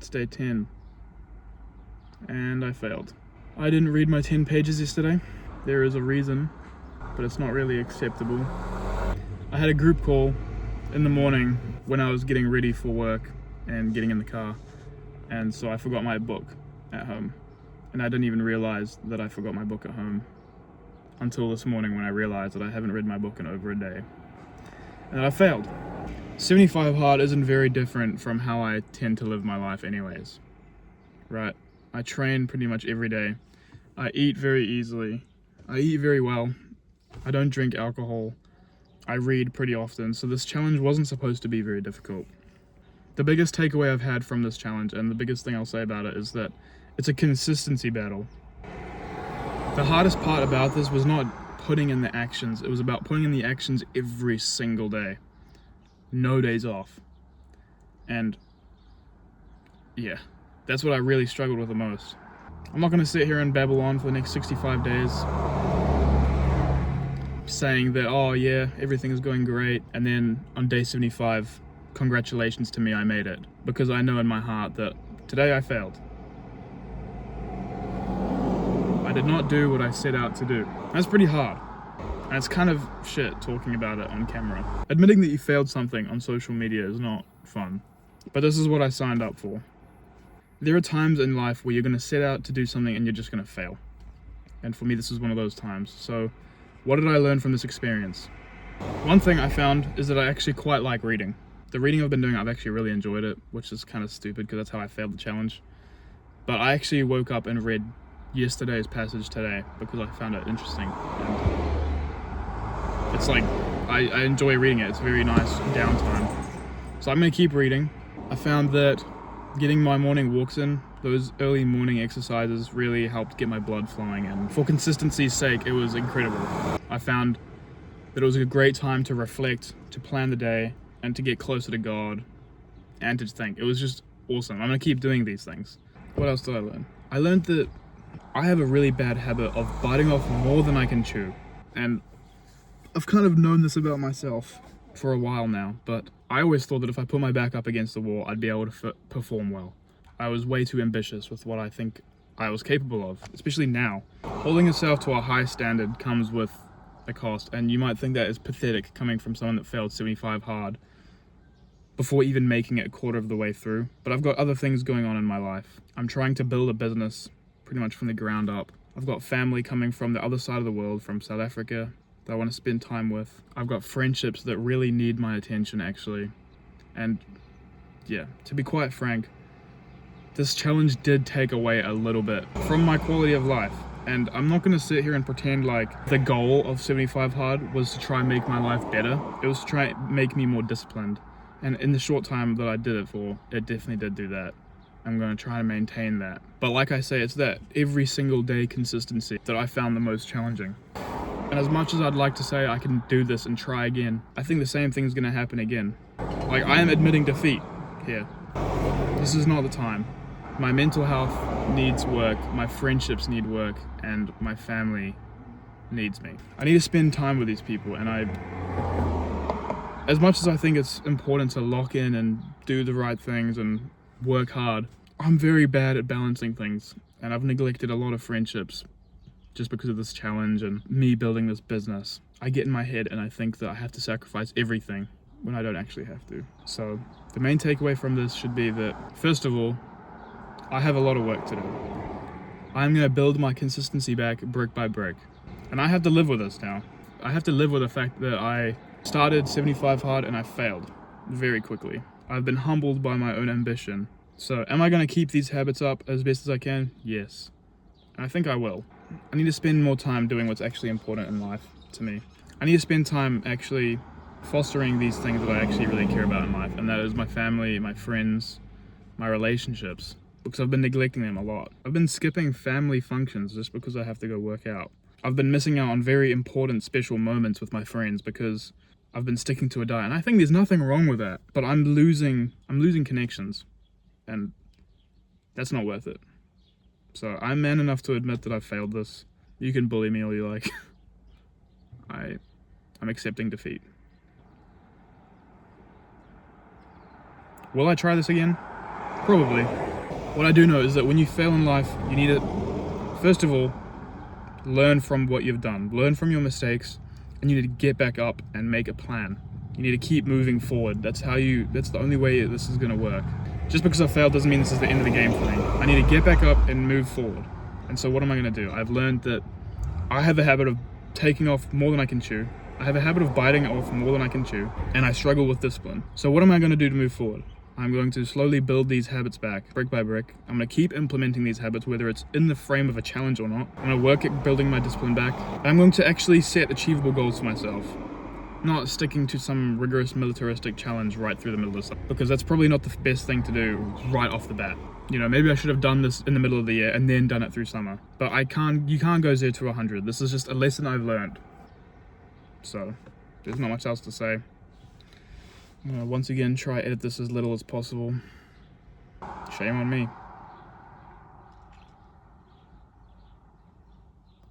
It's day 10. And I failed. I didn't read my 10 pages yesterday. There is a reason, but it's not really acceptable. I had a group call in the morning when I was getting ready for work and getting in the car, and so I forgot my book at home. And I didn't even realize that I forgot my book at home until this morning when I realized that I haven't read my book in over a day. And I failed. 75 hard isn't very different from how I tend to live my life anyways, right? I train pretty much every day. I eat very easily. I eat very well. I don't drink alcohol. I read pretty often, so this challenge wasn't supposed to be very difficult. The biggest takeaway I've had from this challenge, and the biggest thing I'll say about it, is that it's a consistency battle. The hardest part about this was not putting in the actions, it was about putting in the actions every single day. No days off. And yeah, that's what I really struggled with the most. I'm not gonna sit here and babble on for the next 65 days saying that, oh yeah, everything is going great, and then on day 75, congratulations to me, I made it. Because I know in my heart that today I failed. I did not do what I set out to do. That's pretty hard. And it's kind of shit talking about it on camera. Admitting that you failed something on social media is not fun. But this is what I signed up for. There are times in life where you're gonna set out to do something and you're just gonna fail. And for me, this is one of those times. So what did I learn from this experience? One thing I found is that I actually quite like reading. The reading I've been doing, I've actually really enjoyed it, which is kind of stupid because that's how I failed the challenge. But I actually woke up and read yesterday's passage today because I found it interesting. And it's like, I enjoy reading it. It's a very nice downtime. So I'm gonna keep reading. I found that getting my morning walks in, those early morning exercises really helped get my blood flowing, and for consistency's sake, it was incredible. I found that it was a great time to reflect, to plan the day, and to get closer to God, and to think. It was just awesome. I'm gonna keep doing these things. What else did I learn? I learned that I have a really bad habit of biting off more than I can chew. And I've kind of known this about myself for a while now, but I always thought that if I put my back up against the wall, I'd be able to perform well. I was way too ambitious with what I think I was capable of, especially now. Holding yourself to a high standard comes with a cost, and you might think that is pathetic coming from someone that failed 75 hard before even making it a quarter of the way through. But I've got other things going on in my life. I'm trying to build a business pretty much from the ground up. I've got family coming from the other side of the world, from South Africa, that I want to spend time with. I've got friendships that really need my attention, actually. And yeah, to be quite frank, this challenge did take away a little bit from my quality of life. And I'm not gonna sit here and pretend like the goal of 75 hard was to try and make my life better. It was to try and make me more disciplined. And in the short time that I did it for, it definitely did do that. I'm gonna try to maintain that. But like I say, it's that every single day consistency that I found the most challenging. And as much as I'd like to say I can do this and try again, I think the same thing's gonna happen again. Like, I am admitting defeat here. This is not the time. My mental health needs work, my friendships need work, and my family needs me. I need to spend time with these people, and as much as I think it's important to lock in and do the right things and work hard, I'm very bad at balancing things, and I've neglected a lot of friendships just because of this challenge and me building this business. I get in my head and I think that I have to sacrifice everything when I don't actually have to. So the main takeaway from this should be that, first of all, I have a lot of work to do. I'm gonna build my consistency back brick by brick. And I have to live with this now. I have to live with the fact that I started 75 hard and I failed very quickly. I've been humbled by my own ambition. So am I gonna keep these habits up as best as I can? Yes. And I think I will. I need to spend more time doing what's actually important in life to me. I need to spend time actually fostering these things that I actually really care about in life, and that is my family, my friends, my relationships, because I've been neglecting them a lot. I've been skipping family functions just because I have to go work out. I've been missing out on very important special moments with my friends because I've been sticking to a diet, and I think there's nothing wrong with that, but I'm losing connections, and that's not worth it. So I'm man enough to admit that I've failed this. You can bully me all you like. I'm accepting defeat. Will I try this again? Probably. What I do know is that when you fail in life, you need to, first of all, learn from what you've done. Learn from your mistakes, and you need to get back up and make a plan. You need to keep moving forward. That's the only way this is gonna work. Just because I failed doesn't mean this is the end of the game for me. I need to get back up and move forward. And so what am I gonna do? I've learned that I have a habit of taking off more than I can chew. I have a habit of biting off more than I can chew, and I struggle with discipline. So what am I gonna do to move forward? I'm going to slowly build these habits back, brick by brick. I'm gonna keep implementing these habits, whether it's in the frame of a challenge or not. I'm gonna work at building my discipline back. I'm going to actually set achievable goals for myself, not sticking to some rigorous militaristic challenge right through the middle of summer, because that's probably not the best thing to do right off the bat. You know, maybe I should have done this in the middle of the year and then done it through summer. But you can't go 0 to 100. This is just a lesson I've learned. So, there's not much else to say. I'm gonna once again try edit this as little as possible. Shame on me.